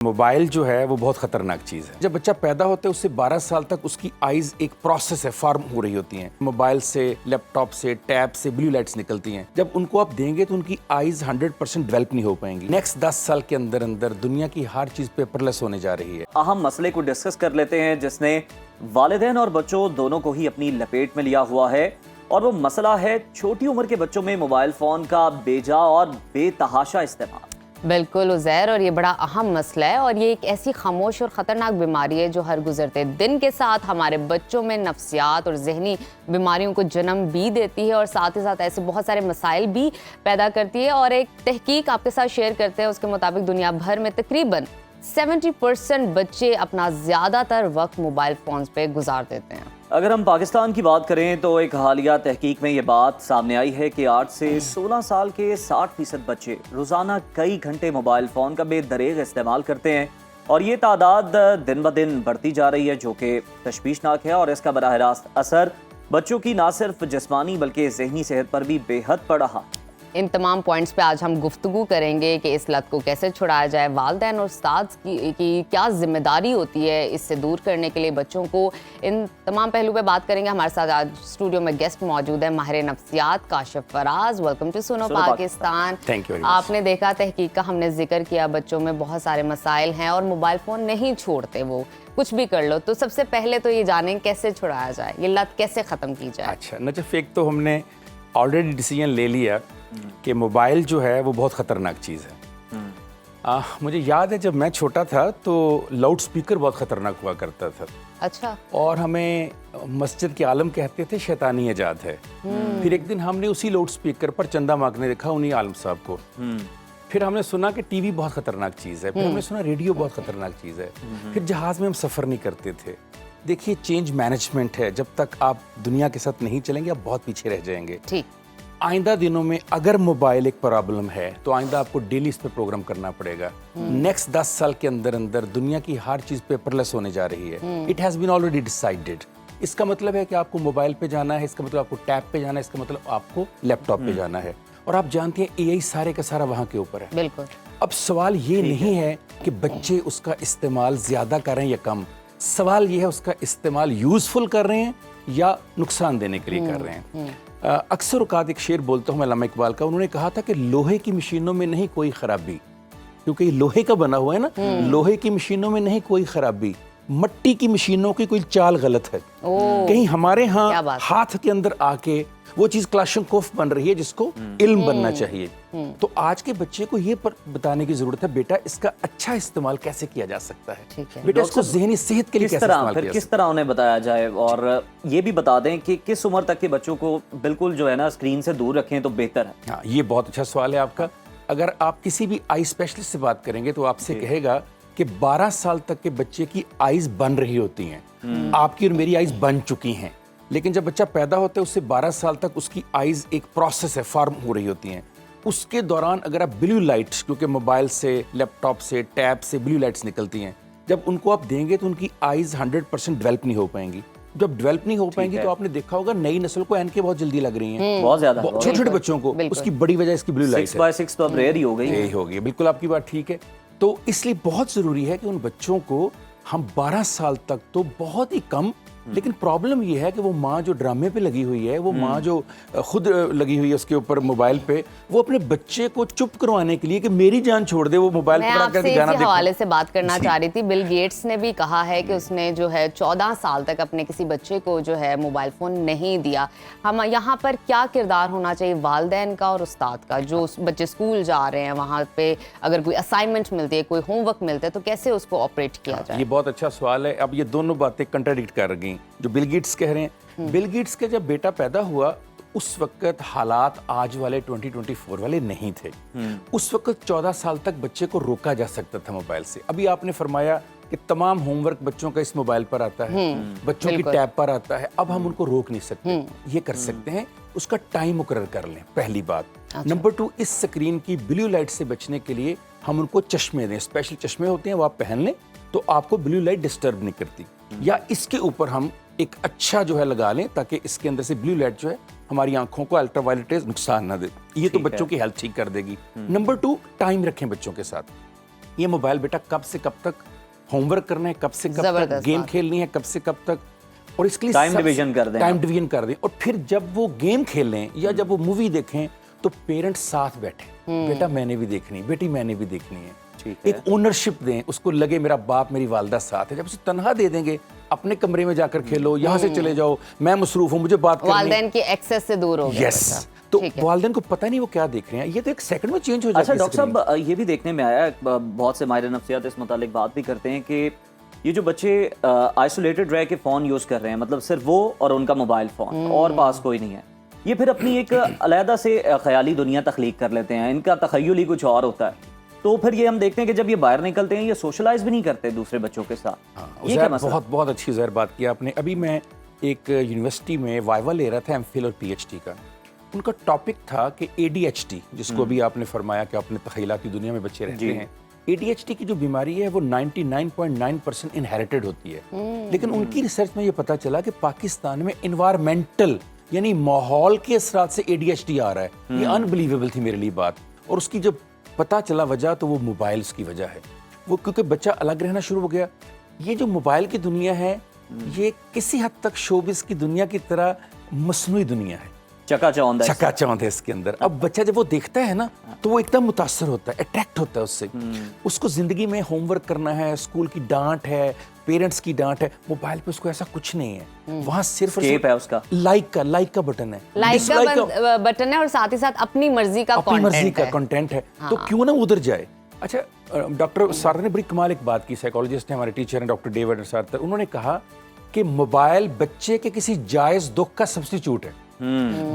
Mobile جو ہے وہ بہت خطرناک چیز ہے. جب بچہ پیدا ہوتا ہے اس سے 12 سال تک اس کی آئیز ایک پروسیس ہے, فارم ہو رہی ہوتی ہیں. موبائل سے, لیپ ٹاپ سے, ٹیب سے بلیو لائٹس نکلتی ہیں. جب ان کو آپ دیں گے تو ان کی آئیز 100% ڈیولپ نہیں ہو پائیں گی. نیکسٹ 10 سال کے اندر دنیا کی ہر چیز پیپر لیس ہونے جا رہی ہے. اہم مسئلے کو ڈسکس کر لیتے ہیں جس نے والدین اور بچوں دونوں کو ہی اپنی لپیٹ میں لیا ہوا ہے, اور وہ مسئلہ ہے چھوٹی عمر کے بچوں میں موبائل فون کا بے جا اور بے تحاشا استعمال. بالکل عزیر, اور یہ بڑا اہم مسئلہ ہے, اور یہ ایک ایسی خاموش اور خطرناک بیماری ہے جو ہر گزرتے دن کے ساتھ ہمارے بچوں میں نفسیات اور ذہنی بیماریوں کو جنم بھی دیتی ہے, اور ساتھ ہی ساتھ ایسے بہت سارے مسائل بھی پیدا کرتی ہے. اور ایک تحقیق آپ کے ساتھ شیئر کرتے ہیں, اس کے مطابق دنیا بھر میں تقریباً 70% بچے اپنا زیادہ تر وقت موبائل فونز پہ گزار دیتے ہیں. اگر ہم پاکستان کی بات کریں تو ایک حالیہ تحقیق میں یہ بات سامنے آئی ہے کہ 8 سے 16 سال کے 60% بچے روزانہ کئی گھنٹے موبائل فون کا بے دریغ استعمال کرتے ہیں, اور یہ تعداد دن بدن بڑھتی جا رہی ہے جو کہ تشویشناک ہے, اور اس کا براہ راست اثر بچوں کی نہ صرف جسمانی بلکہ ذہنی صحت پر بھی بے حد پڑ رہا. ان تمام پوائنٹس پہ آج ہم گفتگو کریں گے کہ اس لت کو کیسے چھڑایا جائے, والدین اور استاد کی کیا ذمہ داری ہوتی ہے اس سے دور کرنے کے لیے بچوں کو. ان تمام پہلو پہ بات کریں گے. ہمارے ساتھ آج اسٹوڈیو میں گیسٹ موجود ہے ماہر نفسیات کاشف فراز. ویلکم ٹو سنو پاکستان. آپ نے دیکھا تحقیق کا ہم نے ذکر کیا, بچوں میں بہت سارے مسائل ہیں اور موبائل فون نہیں چھوڑتے, وہ کچھ بھی کر لو. تو سب سے پہلے تو یہ جانیں کیسے چھڑایا جائے, یہ لت کیسے ختم کی جائے. اچھا نجف, ایک تو ہم نے آلریڈی ڈیسیجن لے لیا کہ موبائل جو ہے وہ بہت خطرناک چیز ہے. مجھے یاد ہے جب میں چھوٹا تھا تو لاؤڈ سپیکر بہت خطرناک ہوا کرتا تھا. اچھا. اور ہمیں مسجد کے عالم کہتے تھے شیطانی ایجاد ہے. پھر ایک دن ہم نے اسی لاؤڈ سپیکر پر چندہ مانگنے دیکھا انہی عالم صاحب کو. پھر ہم نے سنا کہ ٹی وی بہت خطرناک چیز ہے. پھر ہم نے سنا ریڈیو بہت خطرناک چیز ہے. پھر جہاز میں ہم سفر نہیں کرتے تھے. دیکھیے چینج مینجمنٹ ہے, جب تک آپ دنیا کے ساتھ نہیں چلیں گے آپ بہت پیچھے رہ جائیں گے. ٹھیک. آئندہ دنوں میں اگر موبائل ایک پرابلم ہے تو آئندہ آپ کو ڈیلی اس پہ پروگرام کرنا پڑے گا. نیکسٹ 10 سال کے اندر دنیا کی ہر چیز پیپر لیس ہونے جا رہی ہے. It has been already decided. اس کا مطلب ہے کہ آپ کو موبائل پہ جانا ہے, اس کا مطلب آپ کو ٹیب پہ جانا ہے, اس کا مطلب آپ کو لیپ ٹاپ پہ جانا ہے. اور آپ جانتے ہیں اے آئی سارے کا سارا وہاں کے اوپر ہے. بالکل. اب سوال یہ نہیں ہے کہ بچے اس کا استعمال زیادہ کر رہے ہیں یا کم, سوال یہ ہے اس کا استعمال یوزفل کر رہے ہیں یا نقصان دینے کے لیے کر رہے ہیں. اکثر اوقات ایک شعر بولتا ہوں میں علامہ اقبال کا, انہوں نے کہا تھا کہ لوہے کی مشینوں میں نہیں کوئی خرابی, کیونکہ یہ لوہے کا بنا ہوا ہے نا, لوہے کی مشینوں میں نہیں کوئی خرابی, مٹی کی مشینوں کی کوئی چال غلط ہے. کہیں ہمارے ہاں ہاتھ کے اندر آ کے وہ چیز کلاشنکوف بن رہی ہے جس کو علم بننا چاہیے. تو آج کے بچے کو یہ بتانے کی ضرورت ہے بیٹا اس کا اچھا استعمال کیسے کیا جا سکتا ہے, بیٹا اس کو ذہنی صحت کے لیے کیسے استعمال کیا. کس طرح انہیں بتایا جائے, اور یہ بھی بتا دیں کہ کس عمر تک کے بچوں کو بالکل جو ہے نا اسکرین سے دور رکھیں تو بہتر ہے. ہاں یہ بہت اچھا سوال ہے آپ کا. اگر آپ کسی بھی آئی اسپیشلسٹ سے بات کریں گے تو آپ سے کہے گا کہ 12 سال تک کے بچے کی آئیز بن رہی ہوتی ہیں. آپ کی اور میری آئیز بن چکی ہیں, لیکن جب بچہ پیدا ہوتا ہے اس سے 12 سال تک اس کی آئیز ایک پروسیس ہے, فارم ہو رہی ہوتی ہیں. اس کے دوران اگر آپ بلیو لائٹس, کیونکہ موبائل سے, لیپ ٹاپ سے, ٹیب سے بلیو لائٹس نکلتی ہیں, جب ان کو آپ دیں گے تو ان کی آئیز 100% ڈیولپ نہیں ہو پائیں گی. جب ڈیولپ نہیں ہو پائیں گی تو آپ نے دیکھا ہوگا نئی نسل کو اینکیں بہت جلدی لگ رہی ہیں, بہت زیادہ چھوٹے چھوٹے بچوں کو. اس کی بڑی وجہ اس کی بلیو لائٹ ہے. 6x6 تو اب ریئر ہی ہو گئی. یہی ہو گئی, بالکل آپ کی بات ٹھیک ہے. تو اس لیے بہت ضروری ہے کہ ان بچوں کو ہم 12 سال تک تو بہت ہی کم, لیکن پرابلم یہ ہے کہ وہ ماں جو ڈرامے پہ لگی ہوئی ہے, وہ ماں جو خود لگی ہوئی ہے اس کے اوپر موبائل پہ, وہ اپنے بچے کو چپ کروانے کے لیے کہ میری جان چھوڑ دے, وہ موبائل پہ کر کے گانا دیکھو. میں آپ سے اسی حوالے سے بات کرنا چاہ رہی تھی. بل گیٹس نے بھی کہا ہے کہ اس نے جو ہے 14 سال تک اپنے کسی بچے کو جو ہے موبائل فون نہیں دیا. ہم یہاں پر کیا کردار ہونا چاہیے والدین کا اور استاد کا, جو بچے اسکول جا رہے ہیں وہاں پہ اگر کوئی اسائنمنٹ ملتی ہے, کوئی ہوم ورک ملتا ہے, تو کیسے اس کو آپریٹ کیا جائے. یہ بہت اچھا سوال ہے. اب یہ دونوں باتیں کنٹراڈکٹ کر رہی ہیں جو بل گیٹس کہہ رہے ہیں. بل گیٹس کا جب بیٹا پیدا ہوا تو اس وقت حالات آج والے 2024 والے نہیں تھے. اس وقت 14 سال تک بچے کو روکا جا سکتا تھا موبائل سے. ابھی آپ نے فرمایا کہ تمام ہوم ورک بچوں کا اس موبائل پر آتا ہے, بچوں کی ٹیب پر آتا ہے. اب ہم ان کو روک نہیں سکتے. یہ کر سکتے ہیں اس کا ٹائم مقرر کر لیں, پہلی بات. نمبر 2, اس سکرین کی بلیو لائٹ سے بچنے کے لیے ہم ان کو چشمے دیں. اسپیشل چشمے ہوتے ہیں, وہ آپ پہن لیں تو آپ کو بلیو لائٹ ڈسٹرب نہیں کرتی. یا اس کے اوپر ہم ایک اچھا جو ہے لگا لیں تاکہ اس کے اندر سے بلیو لائٹ جو ہے ہماری آنکھوں کو الٹرا وائلٹ ریز نقصان نہ دے. یہ تو بچوں کی ہیلتھ ٹھیک کر دے گی. نمبر 2, ٹائم رکھیں بچوں کے ساتھ. ये मोबाइल बेटा कब से कब तक होमवर्क करना है, कब से कब तक जबरदस्त गेम बात। खेलनी है, कब से कब तक, और इसके लिए टाइम डिवीजन कर दें। टाइम डिवीजन कर दें। और फिर जब वो गेम खेलें या जब वो मूवी देखें तो पेरेंट्स साथ बैठे, बेटा मैंने भी देखनी, बेटी मैंने भी देखनी है, ठीक है। एक ओनरशिप दें, उसको लगे मेरा बाप मेरी वालदा साथ है। जब उसे तनहा दे देंगे, अपने कमरे में जाकर खेलो, यहाँ से चले जाओ, मैं मसरूफ हूँ, मुझे बात करनी है। वालिदैन की एक्सेस से दूर हो गया यस, बच्चा। तो ठीक है। वालिदैन को पता नहीं वो क्या देख रहे हैं, ये तो एक सेकंड में चेंज हो जाता अच्छा है। डॉक्टर साहब, ये भी देखने में आया है, बहुत से माहिर नफ्सियात इस मुतालिक बात भी करते हैं कि ये जो बच्चे आइसोलेटेड रह के फ़ोन यूज़ कर रहे हैं, मतलब सिर्फ वो और उनका मोबाइल फ़ोन, और पास कोई नहीं है, ये फिर अपनी एक अलहदा से ख्याली दुनिया तख्लीक कर लेते हैं, इनका तखय्युल ही कुछ और होता है। तो फिर ये हम देखते हैं कि जब ये बाहर निकलते हैं, ये सोशलाइज भी नहीं करते दूसरे बच्चों के साथ। ये क्या मसला? बहुत अच्छी ज़हर बात की आपने। अभी मैं एक यूनिवर्सिटी में वाइवा ले रहा था एमफिल और पीएचडी का। उनका टॉपिक था कि ADHD, जिसको भी आपने फरमाया कि अपने तखयलात की दुनिया में बच्चे रहते हैं, ADHD की जो बीमारी है वो 99.9% इनहेरिटेड होती है। लेकिन उनकी रिसर्च में ये पता चला कि पाकिस्तान में इन्वायरमेंटल यानी माहौल के असरात से ADHD आ रहा है। ये अनबिलीवेबल थी मेरे लिए बात, और उसकी जब पता चला वजह तो वो मोबाइल्स की वजह है। वो क्योंकि बच्चा अलग रहना शुरू हो गया। ये जो मोबाइल की दुनिया है ये किसी हद तक शोबिस की दुनिया की तरह मसनूई दुनिया है, चकाचौंध है। चकाचौंध है इसके अंदर। अब बच्चा जब वो देखता है ना तो वो एकदम मुतासर होता है, अट्रैक्ट होता है उससे। उसको जिंदगी में होमवर्क करना है, स्कूल की डांट है, पेरेंट्स की डांट है, मोबाइल पे उसको ऐसा कुछ नहीं है। वहाँ सिर्फ और Escape सिर्फ है उसका। लाइक का बटन है, लाइक dislike का बटन है, और साथ ही साथ अपनी मर्जी का अपनी मर्जी कंटेंट का है। कंटेंट है। तो क्यों ना उधर जाए। अच्छा, डॉक्टर सारदा ने बड़ी कमाल एक बात की, साइकोलॉजिस्ट हैं, हमारे टीचर हैं डॉक्टर डेविड सारदा। उन्होंने कहा कि मोबाइल बच्चे के किसी जायज दुख का सब्स्टिट्यूट है।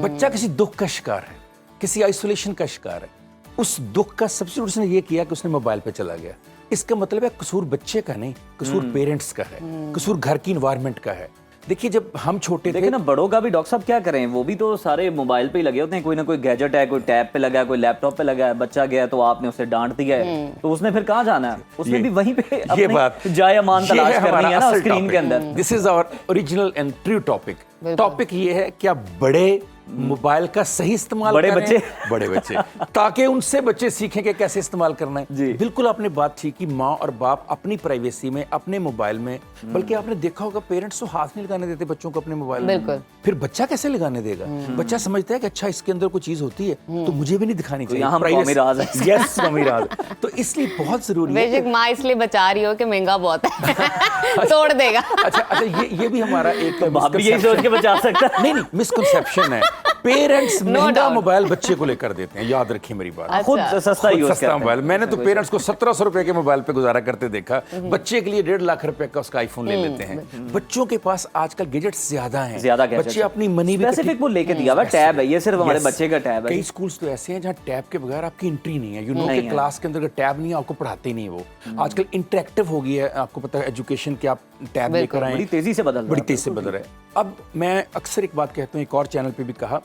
बच्चा किसी दुख का शिकार है, किसी आइसोलेशन का शिकार है, उस दुख का सब्स्टिट्यूट उसने ये किया कि उसने मोबाइल पे चला गया। इसका मतलब है कसूर बच्चे का नहीं, कसूर पेरेंट्स का है, कसूर घर की इन्वायरमेंट का है। देखिए जब हम छोटे थे, देखिए ना, बड़ों का भी डॉक्टर साहब क्या करें, वो भी तो सारे मोबाइल पे ही लगे होते हैं। कोई ना कोई गैजेट है, कोई टैब पे लगा है, कोई लैपटॉप पे लगा है। बच्चा गया तो आपने उसे डांट दिया है, तो उसने फिर कहाँ जाना है? उसने भी वहीं पे ये बात अपनी जाय अमान तलाश करनी है ना स्क्रीन के अंदर। This is our original and true topic. Topic ये है क्या बड़े मोबाइल का सही इस्तेमाल बड़े करें, बच्चे। बड़े बच्चे, ताकि उनसे बच्चे सीखें कि कैसे इस्तेमाल करना है। जी। बिल्कुल आपने बात ठीक की, माँ और बाप अपनी प्राइवेसी में, अपने मोबाइल में, बल्कि आपने देखा होगा पेरेंट्स तो हाथ नहीं लगाने देते बच्चों को अपने मोबाइल में। बिल्कुल। फिर बच्चा कैसे लगाने देगा? बच्चा समझता है कि अच्छा इसके अंदर कोई चीज होती है तो मुझे भी नहीं दिखानी चाहिए। यहाँ कौमी राज है। यस, कौमी राज। तो इसलिए बहुत जरूरी है बेशक माँ इसलिए बचा रही हो कि महंगा बहुत है, तोड़ देगा। अच्छा, ये भी हमारा एक भाभी यही सोच के बचा सकता है। नहीं, मिसकंसेप्शन है। पेरेंट्स No महंगा doubt. मोबाइल बच्चे को लेकर देते हैं, याद रखिए मेरी बात। खुद सस्ता यूज करते हैं। मोबाइल, मैंने तो पेरेंट्स को 1700 रुपए के मोबाइल पे गुजारा करते देखा। बच्चे के लिए 1.5 लाख रुपए का उसका आईफोन ले लेते हैं। बच्चों के पास आजकल गैजेट्स ज्यादा हैं, ज्यादा gadgets बच्चे हैं। अपनी मनी भी स्पेसिफिक वो लेके दिया हुआ टैब है, ये सिर्फ हमारे Yes. बच्चे का टैब है। कई स्कूल्स तो ऐसे हैं जहाँ टैब के बगैर आपकी एंट्री नहीं है। नहीं कि है। क्लास के अंदर अगर टैब नहीं है आपको पढ़ाते ही नहीं वो। आजकल इंटरेक्टिव हो गई है, आपको पता है एजुकेशन के, आप टैब लेकर आए, बड़ी तेजी से बदल रहा बड़ी है। तेज से बदल रहा है। अब मैं अक्सर एक बात कहता हूँ, एक और चैनल पे भी कहा,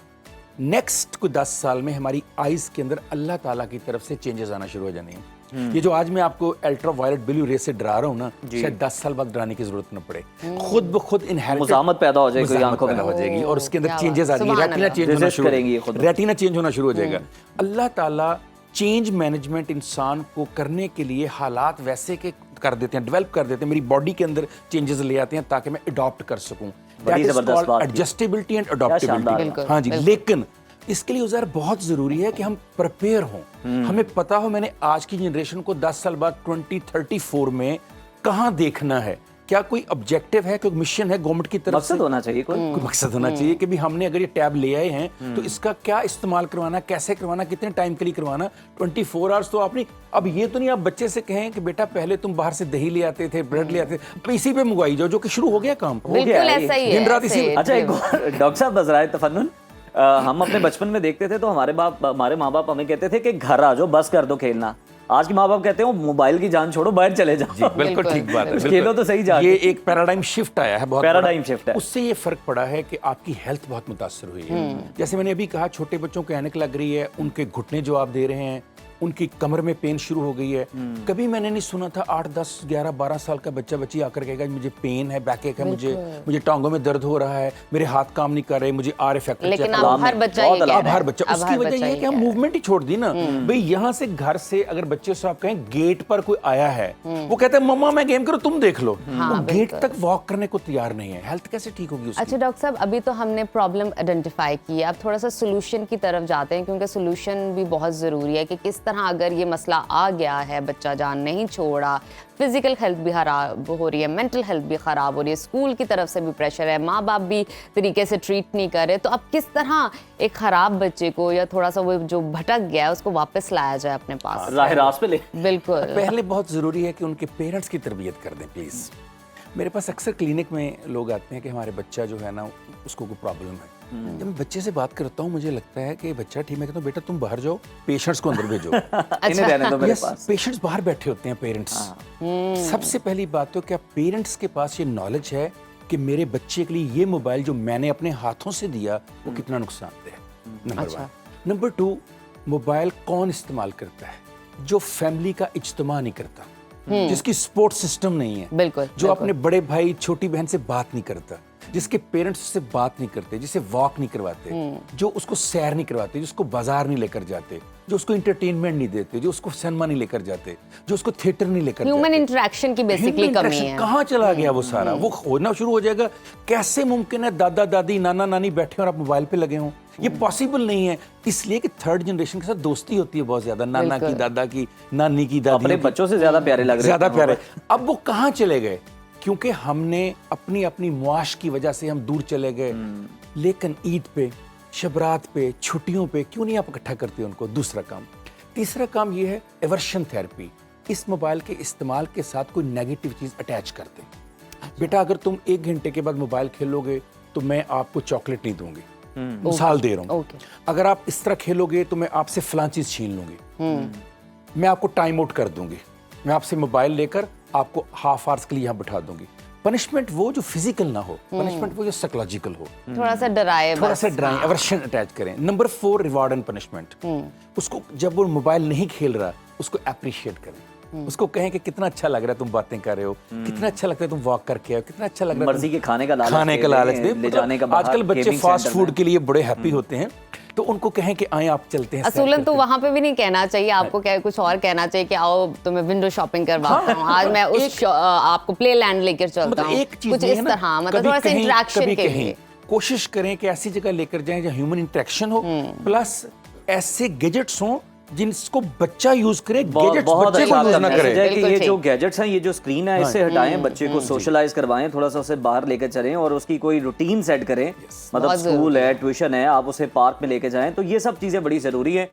नेक्स्ट को 10 साल में हमारी आईज के अंदर अल्लाह ताला की तरफ से चेंजेस आना शुरू हो जाने हैं। ये जो आज मैं आपको अल्ट्रा वायलेट ब्लू रे से डरा रहा हूँ ना, शायद 10 साल बाद डराने की जरूरत न पड़े। खुद ब खुद इनहेरिटेड मुजामत पैदा हो जाएगी आंखों में, पैदा हो जाएगी और उसके अंदर क्या चेंजेस बात, आ जाएंगे, सुभान रेटिना अल्लाह। चेंज होना Resist शुरू करेंगी ये खुद। रेटिना चेंज होना शुरू हो जाएगा। अल्लाह ताला चेंज मैनेजमेंट इंसान को करने के लिए हालात वैसे के कर देते हैं, डेवलप कर देते हैं, मेरी बॉडी के अंदर चेंजेस ले आते हैं ताकि मैं अडॉप्ट कर सकूं। बड़ी जबरदस्त बात की। एडजस्टेबिलिटी एंड शानदार अडॉप्टेबिलिटी। बिल्कुल, हाँ जी, बिल्कुल। लेकिन इसके लिए उज़र बहुत ज़रूरी है कि हम प्रिपेयर हों। हमें पता हो मैंने आज की जनरेशन को 10 साल बाद 2034 में कहाँ देखना है, क्या कोई ऑब्जेक्टिव है, कोई मिशन है गवर्नमेंट की तरफ से? मकसद होना चाहिए कोई। कोई मकसद होना चाहिए कि भी हमने अगर ये टैब ले आए हैं तो इसका क्या इस्तेमाल करवाना, कैसे करवाना, कितने टाइम के लिए करवाना। 24 आवर्स तो आपने, अब ये तो नहीं आप बच्चे से कहें कि बेटा पहले तुम बाहर से दही ले आते थे, ब्रेड ले आते थे, अब इसी पे मंगवाई जाओ, जो कि शुरू हो गया काम। बिल्कुल ऐसा ही है, दिन रात ऐसे इसी- ही। अच्छा, एक और डॉक्टर साहब बजराए तफन्नुन, हम अपने बचपन में देखते थे तो हमारे माँ बाप हमें कहते थे कि घर आ जाओ, बस कर दो खेलना। आज के माँ बाप कहते हैं मोबाइल की जान छोड़ो, बाहर चले जाओ। जी, बिल्कुल बिल्कुल। ठीक बात है। खेलो बिल्कुल। तो सही जाके। ये एक पैराडाइम शिफ्ट आया है, बहुत पैराडाइम बड़ा। शिफ्ट है। उससे ये फर्क पड़ा है कि आपकी हेल्थ बहुत मुतासर हुई है। जैसे मैंने अभी कहा, छोटे बच्चों को ऐनक लग रही है, उनके घुटने जो आप दे रहे हैं, उनकी कमर में पेन शुरू हो गई है। कभी मैंने नहीं सुना था 8, 10, 11, 12 साल का बच्चा बच्ची आकर कहेगा मुझे पेन है, बैक एक है, मुझे टांगों में दर्द हो रहा है, मेरे हाथ काम नहीं कर रहे, मुझे RA फैक्टर चेक लेकिन करो। अब हर बच्चा ये कह रहा अब है। हर बच्चा, अब उसकी हर वजह बच्चा ये है ये कि हम कह रहा है। मूवमेंट ही छोड़ दी ना भाई। यहाँ से घर से अगर बच्चे से आप कहें गेट पर कोई आया है, वो कहते हैं मम्मा मैं गेम करूं तुम देख लो, वो गेट तक वॉक करने को तैयार नहीं है। हेल्थ कैसे ठीक होगी उसकी? अच्छा डॉक्टर साहब, अभी तो हमने प्रॉब्लम आइडेंटिफाई की है, अब थोड़ा सा सोल्यूशन की तरफ जाते हैं, क्योंकि सोल्यूशन भी बहुत ज़रूरी है कि किस तरह अगर ये मसला आ गया है, बच्चा जान नहीं छोड़ा, फिजिकल हेल्थ भी खराब हो रही है, मेंटल हेल्थ भी ख़राब हो रही है, स्कूल की तरफ से भी प्रेशर है, माँ बाप भी तरीके से ट्रीट नहीं कर रहे, तो अब किस तरह एक ख़राब बच्चे को या थोड़ा सा वो जो भटक गया है उसको वापस लाया जाए अपने पास? राह रास्त पे ले। बिल्कुल। पहले बहुत ज़रूरी है कि उनके पेरेंट्स की तरबियत कर दें प्लीज़। मेरे पास अक्सर क्लिनिक में लोग आते हैं कि हमारे बच्चा जो है ना उसको कोई प्रॉब्लम है। जब मैं बच्चे से बात करता हूँ मुझे लगता है कि बच्चा ठीक है, कहता हूँ बेटा तुम बाहर जाओ, पेशेंट्स को अंदर भेजो। इन्हें रहने दो मेरे Yes, पास। पेशेंट्स बाहर बैठे होते हैं, पेरेंट्स। सबसे पहली बात तो क्या पेरेंट्स के पास ये नॉलेज है कि मेरे बच्चे के लिए ये मोबाइल जो मैंने अपने हाथों से दिया वो कितना नुकसानदेह है, नंबर 1। नंबर 2, मोबाइल कौन इस्तेमाल करता है? जो फैमिली का इज्तिमा नहीं करता, जिसकी सपोर्ट सिस्टम नहीं है, बिल्कुल, जो बिल्कुल। अपने बड़े भाई छोटी बहन से बात नहीं करता, जिसके पेरेंट्स उससे बात नहीं करते, जिसे वॉक नहीं करवाते, जो उसको सैर नहीं करवाते, जिसको बाजार नहीं लेकर जाते, जो उसको इंटरटेनमेंट नहीं देते, जो उसको सिनेमा नहीं लेकर जाते, जो उसको थिएटर नहीं लेकर जाते। ह्यूमन इंटरेक्शन की बेसिकली Human कमी interaction है। कहाँ चला गया वो सारा? वो होना शुरू हो जाएगा। कैसे मुमकिन है दादा दादी नाना नानी बैठे और आप मोबाइल पे लगे हों? ये पॉसिबल नहीं है, इसलिए कि थर्ड जनरेशन के साथ दोस्ती होती है बहुत ज्यादा, नाना की, दादा की, नानी की, दादी अपने बच्चों से ज्यादा प्यारे लग रहे हैं। ज्यादा प्यारे। अब वो कहाँ चले गए? क्योंकि हमने अपनी अपनी मुआश की वजह से हम दूर चले गए। लेकिन ईद पे, शबरात पे, छुट्टियों पे क्यों नहीं आप इकट्ठा करते उनको? दूसरा काम। तीसरा काम ये है एवर्शन थेरेपी। इस मोबाइल के इस्तेमाल के साथ कोई नेगेटिव चीज अटैच कर दें। बेटा अगर तुम 1 घंटे के बाद मोबाइल खेलोगे तो मैं आपको चॉकलेट नहीं दूंगी, मिसाल दे रहा हूँ। अगर आप इस तरह खेलोगे तो मैं आपसे फलां चीज छीन लूंगी, मैं आपको टाइम आउट कर दूंगी, मैं आपसे मोबाइल लेकर आपको हाफ आवर्स के लिए यहाँ बिठा दूंगी। पनिशमेंट वो जो फिजिकल ना हो, पनिशमेंट वो जो साइकोलॉजिकल हो, थोड़ा सा डराए, थोड़ा सा डराएं, एवर्शन अटैच करें। Number 4, reward and punishment. उसको जब वो मोबाइल नहीं खेल रहा उसको अप्रिशिएट करें, उसको कहें कि कितना अच्छा लग रहा है तुम बातें कर रहे हो, कितना अच्छा लगता है तुम वॉक करके आओ, कितना अच्छा लग रहा है मर्जी के खाने का लालच दे। ले जाने का बाहर आजकल बच्चे gaming फास्ट center फूड में। के लिए बड़े हैप्पी होते हैं, तो उनको कहें कि आए आप चलते हैं। असूलन तो वहां पे भी नहीं कहना चाहिए आपको, क्या कुछ और कहना चाहिए कि आओ तुम्हें विंडो शॉपिंग करवाता हूँ, आज मैं उस आपको प्ले लैंड लेकर चलता हूँ, एक चीज कुछ इस तरह, मतलब थोड़ा सा इंटरेक्शन के लिए कोशिश करें कि ऐसी जगह लेकर जाएं जहाँ ह्यूमन इंटरेक्शन हो, प्लस ऐसे गैजेट्स हों जिनको बच्चा यूज करे, गैजेट्स बहुत बच्चे को अच्छा यूज ना करे। है कि बिल्कुल ये ठीक। जो गैजेट्स हैं, ये जो स्क्रीन है, इससे हटाएं, बच्चे को सोशलाइज करवाएं, थोड़ा सा उसे बाहर लेकर चलें और उसकी कोई रूटीन सेट करें। मतलब बहुत स्कूल है, ट्यूशन है, आप उसे पार्क में लेके जाएं, तो ये सब चीजें बड़ी जरूरी है।